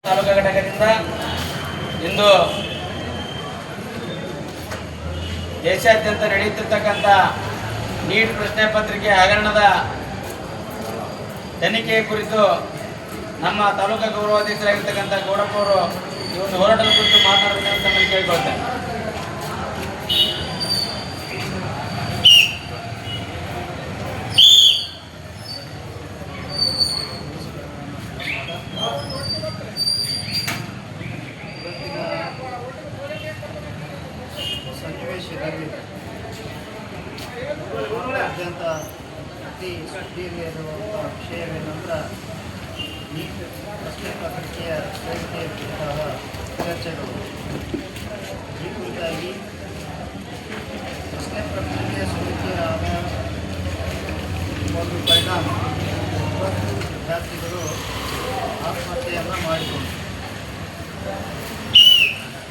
ತಾಲೂಕಾ ಘಟಕದಿಂದ ಇಂದು ದೇಶಾದ್ಯಂತ ನಡೆಯುತ್ತಿರ್ತಕ್ಕಂಥ ನೀಟ್ ಪ್ರಶ್ನೆ ಪತ್ರಿಕೆ ಹಗರಣದ ತನಿಖೆ ಕುರಿತು ನಮ್ಮ ತಾಲೂಕಾ ಗೌರವಾಧ್ಯಕ್ಷರಾಗಿರ್ತಕ್ಕಂಥ ಗೌಡಪ್ಪ ಅವರು ಈ ಒಂದು ಹೋರಾಟದ ಕುರಿತು ಮಾತನಾಡಬೇಕಂತ ನಾನು ಕೇಳಿಕೊಳ್ತೇನೆ. ಸನ್ನಿವೇಶದಲ್ಲಿ ಅತ್ಯಂತ ಅತಿ ಸುದ್ದಿಯಲ್ಲಿರುವಂಥ ವಿಷಯವೇನೆಂದರೆ ನೀಟ್ ಪ್ರಶ್ನೆ ಪತ್ರಿಕೆಯ ಸೋರಿಕೆಯ ಕುರಿತಾದ ಚರ್ಚೆಗಳು. ಈ ಕುರಿತಾಗಿ ಪ್ರಶ್ನೆ ಪತ್ರಿಕೆಯ ಸೋರಿಕೆಯ ಒಂದು ಪರಿಣಾಮ 9 ವಿದ್ಯಾರ್ಥಿಗಳು ಆತ್ಮಹತ್ಯೆಯನ್ನು ಮಾಡಿಕೊಂಡರು.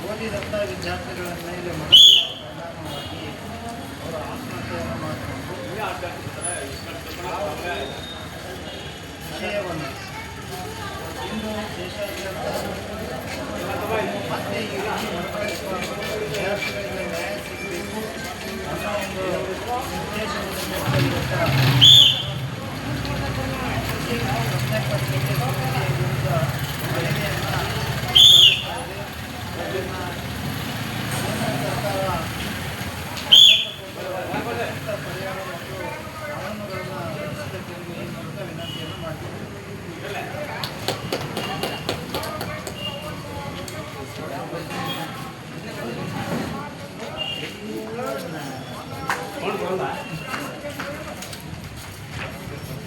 ಓದಿದಂಥ ವಿದ್ಯಾರ್ಥಿಗಳ ಮೇಲೆ ಪರಿಣಾಮವಾಗಿ ಅವರು ಆತ್ಮಹತ್ಯೆಯನ್ನು ಮಾಡಿಕೊಂಡು ವಿಷಯವನ್ನು ಇಂದು ದೇಶಾದ್ಯಂತ ಮತ್ತೆ ಈ ರೀತಿ ಮರುಕಳಿಸುವ ವಿದ್ಯಾರ್ಥಿಗಳಿಗೆ ನ್ಯಾಯ ಸಿಗಬೇಕು ಅನ್ನೋ ಒಂದು ಉದ್ದೇಶವನ್ನು ಪ್ರಶ್ನೆ ಪತ್ರಿಕೆ ಸೋರಿಕೆಯ ವಿರುದ್ಧ ಮನವಿಯನ್ನು ಸಲ್ಲಿಸ್ತಾ ಇದೆ. ಅದನ್ನು ಸರ್ಕಾರ ಪರಿಹಾರ ಮತ್ತು ಕಾನೂನುಗಳನ್ನು ರಚಿಸಬೇಕೆಂದು ಈ ಮೂಲಕ ವಿನಂತಿಯನ್ನು ಮಾಡ್ತೀವಿ.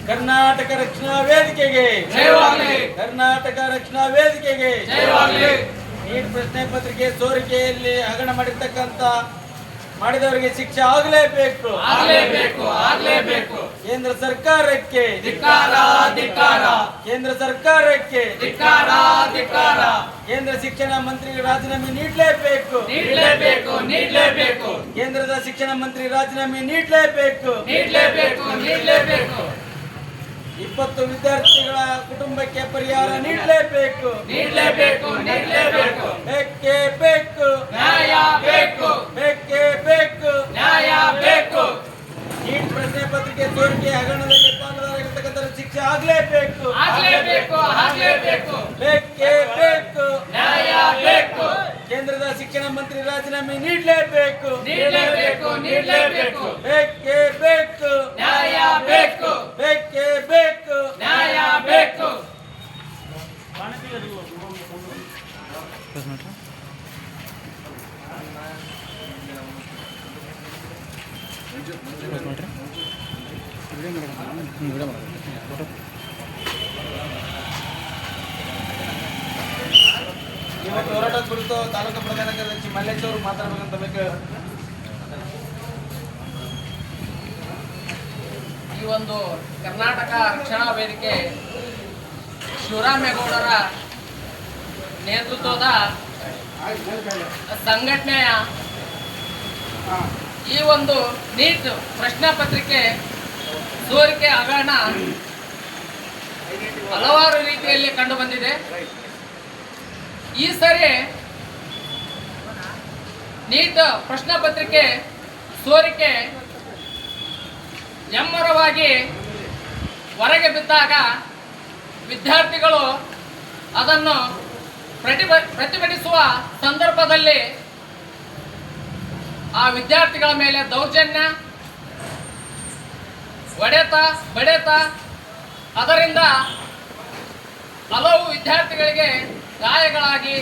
ಕರ್ನಾಟಕ ರಕ್ಷಣಾ ವೇದಿಕೆಗೆ ಜಯವಾಗಲಿ. ಕರ್ನಾಟಕ ರಕ್ಷಣಾ ವೇದಿಕೆಗೆ ಜಯವಾಗಲಿ. ನೀಟ್ ಪ್ರಶ್ನೆ ಪತ್ರಿಕೆ ಸೋರಿಕೆಯಲ್ಲಿ ಹಗರಣ ಮಾಡಿದವರಿಗೆ ಶಿಕ್ಷೆ ಆಗಲೇಬೇಕು. ಆಗಲೇಬೇಕು. ಕೇಂದ್ರ ಸರ್ಕಾರಕ್ಕೆ ಧಿಕ್ಕಾರ. ಕೇಂದ್ರ ಸರ್ಕಾರಕ್ಕೆ ಧಿಕ್ಕಾರ. ಕೇಂದ್ರ ಶಿಕ್ಷಣ ಮಂತ್ರಿಗೆ ರಾಜೀನಾಮೆ ನೀಡಲೇಬೇಕು. ಕೇಂದ್ರದ ಶಿಕ್ಷಣ ಮಂತ್ರಿ ರಾಜೀನಾಮೆ ನೀಡಲೇಬೇಕು. 20 ವಿದ್ಯಾರ್ಥಿಗಳ ಕುಟುಂಬಕ್ಕೆ ಪರಿಹಾರ ನೀಡಲೇಬೇಕು. ಬೇಕೇ ಬೇಕು. ಬೇಕೇ ಬೇಕು. ನೀಟ್ ಪ್ರಶ್ನೆ ಪತ್ರಿಕೆ ಸೋರಿಕೆ ಹಗರಣದಲ್ಲಿ ಪಾಲ್ಗೊಳ್ಳತಕ್ಕಂಥ ಶಿಕ್ಷೆ ಆಗಲೇಬೇಕು. ಬೇಕೇ ಬೇಕು. ಕೇಂದ್ರದ ಶಿಕ್ಷಣ ಮಂತ್ರಿ ರಾಜೀನಾಮೆ ನೀಡಲೇಬೇಕು. ಬೇಕೇ ಬೇಕು. ಬೇಕೇ ಬೇಕು. ಇವತ್ತು ಹೋರಾಟದ ಕುರಿತು ತಾಲೂಕು ಪ್ರಧಾನ ಕಾರ್ಯದರ್ಶಿ ಮಲ್ಲೇಶ್ ಅವರು ಮಾತಾಡಬೇಕಂತ ಬೇಕು. ಈ ಒಂದು ಕರ್ನಾಟಕ ರಕ್ಷಣಾ ವೇದಿಕೆ ಶಿವರಾಮೇಗೌಡರ ನೇತೃತ್ವದ ಸಂಘಟನೆಯ ಈ ಒಂದು ನೀಟ್ ಪ್ರಶ್ನೆ ಪತ್ರಿಕೆ ಸೋರಿಕೆ ಹಗರಣ ಹಲವಾರು ರೀತಿಯಲ್ಲಿ ಕಂಡು ಬಂದಿದೆ. ಈ ಸರಿ ನೀಟ್ ಪ್ರಶ್ನೆ ಪತ್ರಿಕೆ ಸೋರಿಕೆ ಎಮ್ಮರವಾಗಿ ಹೊರಗೆ ಬಿದ್ದಾಗ ವಿದ್ಯಾರ್ಥಿಗಳು ಅದನ್ನು ಪ್ರತಿಭಟಿಸುವ ಸಂದರ್ಭದಲ್ಲಿ ಆ ವಿದ್ಯಾರ್ಥಿಗಳ ಮೇಲೆ ದೌರ್ಜನ್ಯ, ಬಡೆತ ಅದರಿಂದ ಹಲವು ವಿದ್ಯಾರ್ಥಿಗಳಿಗೆ ಗಾಯಗಳಾಗಿ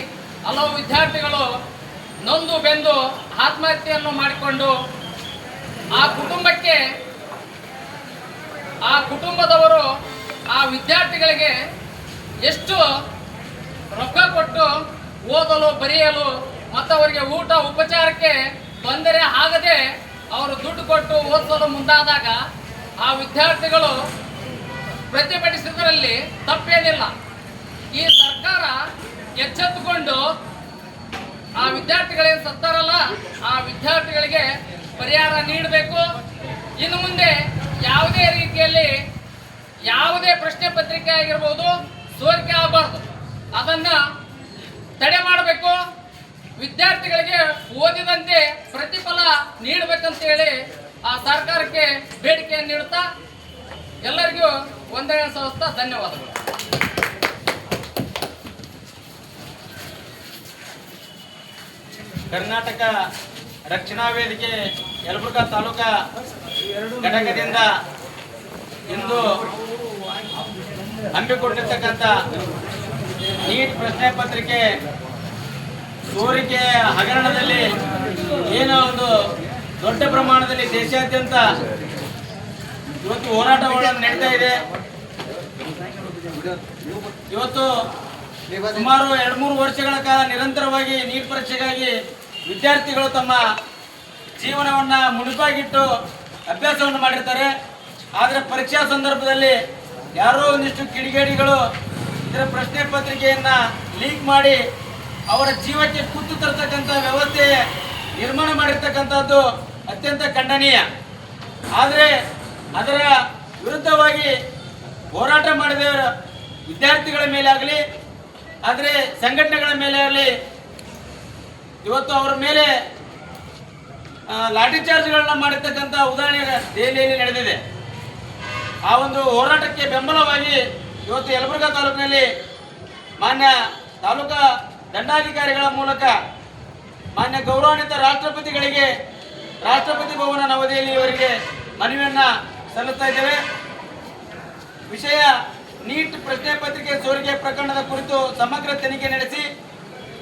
ಹಲವು ವಿದ್ಯಾರ್ಥಿಗಳು ನೊಂದು ಬೆಂದು ಆತ್ಮಹತ್ಯೆಯನ್ನು ಮಾಡಿಕೊಂಡು ಆ ಕುಟುಂಬದವರು ಆ ವಿದ್ಯಾರ್ಥಿಗಳಿಗೆ ಎಷ್ಟು ರೊಕ್ಕ ಕೊಟ್ಟು ಓದಲು ಬರೆಯಲು ಮತ್ತು ಅವರಿಗೆ ಊಟ ಉಪಚಾರಕ್ಕೆ ತೊಂದರೆ ಆಗದೆ ಅವರು ದುಡ್ಡು ಕೊಟ್ಟು ಓದಿಸಲು ಮುಂದಾದಾಗ ಆ ವಿದ್ಯಾರ್ಥಿಗಳು ಪ್ರತಿಭಟಿಸಿದರಲ್ಲಿ ತಪ್ಪೇನಿಲ್ಲ. ಈ ಸರ್ಕಾರ ಎಚ್ಚೆತ್ತುಕೊಂಡು ಆ ವಿದ್ಯಾರ್ಥಿಗಳೇನು ಸತ್ತಾರಲ್ಲ ಆ ವಿದ್ಯಾರ್ಥಿಗಳಿಗೆ ಪರಿಹಾರ ನೀಡಬೇಕು. ಇನ್ನು ಮುಂದೆ ಯಾವುದೇ ರೀತಿಯಲ್ಲಿ ಯಾವುದೇ ಪ್ರಶ್ನೆ ಪತ್ರಿಕೆ ಆಗಿರ್ಬೋದು ಸೋರಿಕೆ ಆಗಬಾರ್ದು. ಅದನ್ನ ತಡೆ ಮಾಡಬೇಕು. ವಿದ್ಯಾರ್ಥಿಗಳಿಗೆ ಓದಿದಂತೆ ಪ್ರತಿಫಲ ನೀಡಬೇಕಂತ ಹೇಳಿ ಆ ಸರ್ಕಾರಕ್ಕೆ ಬೇಡಿಕೆಯನ್ನು ನೀಡುತ್ತಾ ಎಲ್ಲರಿಗೂ ವಂದನೆ ಸಲ್ಲಿಸ್ತಾ ಧನ್ಯವಾದಗಳು. ಕರ್ನಾಟಕ ರಕ್ಷಣಾ ವೇದಿಕೆ ಯಲಬುರ್ಗಾ ತಾಲೂಕಾ ಘಟಕದಿಂದ ಇಂದು ಹಮ್ಮಿಕೊಂಡಿರ್ತಕ್ಕಂಥ ನೀಟ್ ಪ್ರಶ್ನೆ ಪತ್ರಿಕೆ ಸೋರಿಕೆ ಹಗರಣದಲ್ಲಿ ಏನೋ ಒಂದು ದೊಡ್ಡ ಪ್ರಮಾಣದಲ್ಲಿ ದೇಶಾದ್ಯಂತ ಇವತ್ತು ಹೋರಾಟಗಳನ್ನು ನಡೀತಾ ಇದೆ. ಇವತ್ತು ಸುಮಾರು 2-3 ವರ್ಷಗಳ ಕಾಲ ನಿರಂತರವಾಗಿ ನೀಟ್ ಪರೀಕ್ಷೆಗಾಗಿ ವಿದ್ಯಾರ್ಥಿಗಳು ತಮ್ಮ ಜೀವನವನ್ನು ಮುಡುಪಾಗಿಟ್ಟು ಅಭ್ಯಾಸವನ್ನು ಮಾಡಿರ್ತಾರೆ. ಆದರೆ ಪರೀಕ್ಷಾ ಸಂದರ್ಭದಲ್ಲಿ ಯಾರೋ ಒಂದಿಷ್ಟು ಕಿಡಿಗೇಡಿಗಳು ಇದರ ಪ್ರಶ್ನೆ ಪತ್ರಿಕೆಯನ್ನು ಲೀಕ್ ಮಾಡಿ ಅವರ ಜೀವಕ್ಕೆ ಕುತ್ತು ತರ್ತಕ್ಕಂಥ ವ್ಯವಸ್ಥೆ ನಿರ್ಮಾಣ ಮಾಡಿರ್ತಕ್ಕಂಥದ್ದು ಅತ್ಯಂತ ಖಂಡನೀಯ. ಆದರೆ ಅದರ ವಿರುದ್ಧವಾಗಿ ಹೋರಾಟ ಮಾಡಿದ ವಿದ್ಯಾರ್ಥಿಗಳ ಮೇಲೆ ಆಗಲಿ, ಆದರೆ ಸಂಘಟನೆಗಳ ಮೇಲೆ ಆಗಲಿ ಇವತ್ತು ಅವರ ಮೇಲೆ ಲಾಠಿ ಚಾರ್ಜ್ಗಳನ್ನ ಮಾಡಿರ್ತಕ್ಕಂಥ ಉದಾಹರಣೆ ದೆಹಲಿಯಲ್ಲಿ ನಡೆದಿದೆ. ಆ ಒಂದು ಹೋರಾಟಕ್ಕೆ ಬೆಂಬಲವಾಗಿ ಇವತ್ತು ಯಲಬುರ್ಗಾ ತಾಲೂಕಿನಲ್ಲಿ ಮಾನ್ಯ ತಾಲೂಕಾ ದಂಡಾಧಿಕಾರಿಗಳ ಮೂಲಕ ಮಾನ್ಯ ಗೌರವಾನ್ವಿತ ರಾಷ್ಟ್ರಪತಿಗಳಿಗೆ ರಾಷ್ಟ್ರಪತಿ ಭವನ ನವದೆಹಲಿ ಅವರಿಗೆ ಮನವಿಯನ್ನು ಸಲ್ಲಿಸ್ತಾ ಇದ್ದೇವೆ. ವಿಷಯ ನೀಟ್ ಪ್ರಶ್ನೆ ಪತ್ರಿಕೆ ಸೋರಿಕೆ ಪ್ರಕರಣದ ಕುರಿತು ಸಮಗ್ರ ತನಿಖೆ ನಡೆಸಿ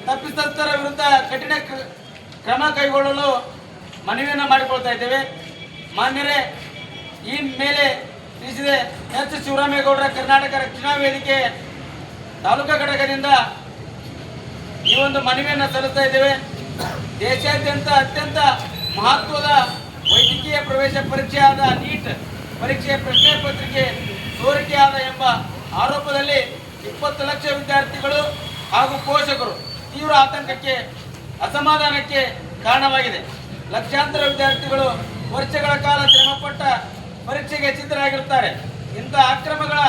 ತಪ್ಪಿತಸ್ಥರ ವಿರುದ್ಧ ಕಠಿಣ ಕ್ರಮ ಕೈಗೊಳ್ಳಲು ಮನವಿಯನ್ನು ಮಾಡಿಕೊಳ್ತಾ ಇದ್ದೇವೆ. ಮಾನ್ಯರೇ, ಈ ಮೇಲೆ ತಿಳಿಸಿದೆ ಎಚ್ ಶಿವರಾಮೇಗೌಡರ ಕರ್ನಾಟಕ ರಕ್ಷಣಾ ವೇದಿಕೆ ತಾಲೂಕಾ ಘಟಕದಿಂದ ಈ ಒಂದು ಮನವಿಯನ್ನು ಸಲ್ಲಿಸ್ತಾ ಇದ್ದೇವೆ. ದೇಶಾದ್ಯಂತ ಅತ್ಯಂತ ಮಹತ್ವದ ವೈದ್ಯಕೀಯ ಪ್ರವೇಶ ಪರೀಕ್ಷೆಯಾದ ನೀಟ್ ಪರೀಕ್ಷೆಯ ಪ್ರಶ್ನೆ ಪತ್ರಿಕೆ ಸೋರಿಕೆಯಾದ ಎಂಬ ಆರೋಪದಲ್ಲಿ 20 ಲಕ್ಷ ವಿದ್ಯಾರ್ಥಿಗಳು ಹಾಗೂ ಪೋಷಕರು ತೀವ್ರ ಆತಂಕಕ್ಕೆ ಅಸಮಾಧಾನಕ್ಕೆ ಕಾರಣವಾಗಿದೆ. ಲಕ್ಷಾಂತರ ವಿದ್ಯಾರ್ಥಿಗಳು ವರ್ಷಗಳ ಕಾಲ ಶ್ರಮಪಟ್ಟ ಪರೀಕ್ಷೆಗೆ ಸಿದ್ಧರಾಗಿರುತ್ತಾರೆ. ಇಂಥ ಅಕ್ರಮಗಳ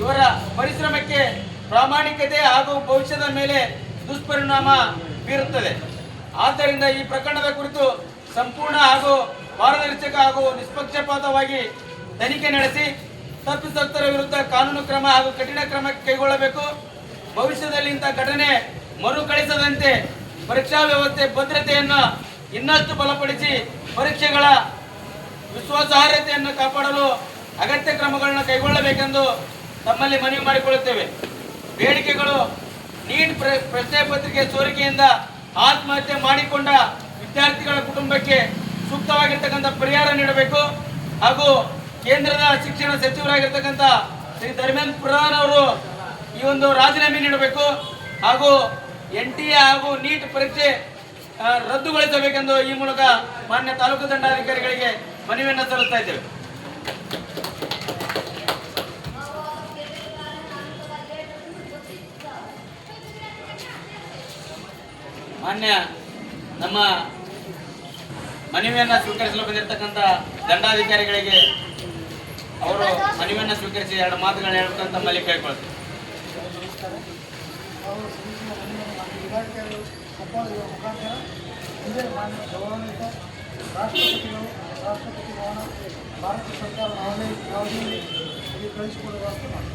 ಇವರ ಪರಿಶ್ರಮಕ್ಕೆ ಪ್ರಾಮಾಣಿಕತೆ ಹಾಗೂ ಭವಿಷ್ಯದ ಮೇಲೆ ದುಷ್ಪರಿಣಾಮ ಬೀರುತ್ತದೆ. ಆದ್ದರಿಂದ ಈ ಪ್ರಕರಣದ ಕುರಿತು ಸಂಪೂರ್ಣ ಹಾಗೂ ಪಾರದರ್ಶಕ ಹಾಗೂ ನಿಷ್ಪಕ್ಷಪಾತವಾಗಿ ತನಿಖೆ ನಡೆಸಿ ತಪ್ಪಿತಸ್ಥರ ವಿರುದ್ಧ ಕಾನೂನು ಕ್ರಮ ಹಾಗೂ ಕಠಿಣ ಕ್ರಮ ಕೈಗೊಳ್ಳಬೇಕು. ಭವಿಷ್ಯದಲ್ಲಿ ಇಂಥ ಘಟನೆ ಮರುಕಳಿಸದಂತೆ ಪರೀಕ್ಷಾ ವ್ಯವಸ್ಥೆ ಭದ್ರತೆಯನ್ನು ಇನ್ನಷ್ಟು ಬಲಪಡಿಸಿ ಪರೀಕ್ಷೆಗಳ ವಿಶ್ವಾಸಾರ್ಹತೆಯನ್ನು ಕಾಪಾಡಲು ಅಗತ್ಯ ಕ್ರಮಗಳನ್ನು ಕೈಗೊಳ್ಳಬೇಕೆಂದು ತಮ್ಮಲ್ಲಿ ಮನವಿ ಮಾಡಿಕೊಳ್ಳುತ್ತೇವೆ. ಬೇಡಿಕೆಗಳು: ನೀಟ್ ಪ್ರಶ್ನೆ ಪತ್ರಿಕೆ ಸೋರಿಕೆಯಿಂದ ಆತ್ಮಹತ್ಯೆ ಮಾಡಿಕೊಂಡ ವಿದ್ಯಾರ್ಥಿಗಳ ಕುಟುಂಬಕ್ಕೆ ಸೂಕ್ತವಾಗಿರ್ತಕ್ಕಂಥ ಪರಿಹಾರ ನೀಡಬೇಕು ಹಾಗೂ ಕೇಂದ್ರದ ಶಿಕ್ಷಣ ಸಚಿವರಾಗಿರ್ತಕ್ಕಂಥ ಶ್ರೀ ಧರ್ಮೇಂದ್ರ ಪ್ರಧಾನ್ ಅವರು ಈ ಒಂದು ರಾಜೀನಾಮೆ ನೀಡಬೇಕು ಹಾಗೂ NTA ಹಾಗೂ ನೀಟ್ ಪರೀಕ್ಷೆ ರದ್ದುಗೊಳಿಸಬೇಕೆಂದು ಈ ಮೂಲಕ ಮಾನ್ಯ ತಾಲೂಕು ದಂಡಾಧಿಕಾರಿಗಳಿಗೆ ಮನವಿಯನ್ನು ಸಲ್ಲಿಸ್ತಾ ಇದ್ದೇವೆ. ಮಾನ್ಯ ನಮ್ಮ ಮನವಿಯನ್ನು ಸ್ವೀಕರಿಸಲು ಬಂದಿರತಕ್ಕಂಥ ದಂಡಾಧಿಕಾರಿಗಳಿಗೆ ಅವರು ಮನವಿಯನ್ನು ಸ್ವೀಕರಿಸಿ 2 ಮಾತುಗಳನ್ನು ಹೇಳ್ಬೇಕಂತ ತಮ್ಮಲ್ಲಿ ಕೇಳ್ಕೊಳ್ತೀವಿ. ಇಲಾಖೆಗಳು ಒಪ್ಪಂದಗಳ ಮುಖಾಂತರ ಹಿಂದೆ ಮಾನ್ಯ ಗೌರವಾನ್ವಿತ ರಾಷ್ಟ್ರಪತಿಗಳು ರಾಷ್ಟ್ರಪತಿ ಭವನ ಭಾರತ ಸರ್ಕಾರ ನವದೆಹಲಿ ಇಲ್ಲಿ ಕಳಿಸಿಕೊಡುವ ವ್ಯವಸ್ಥೆ ಮಾಡಿ.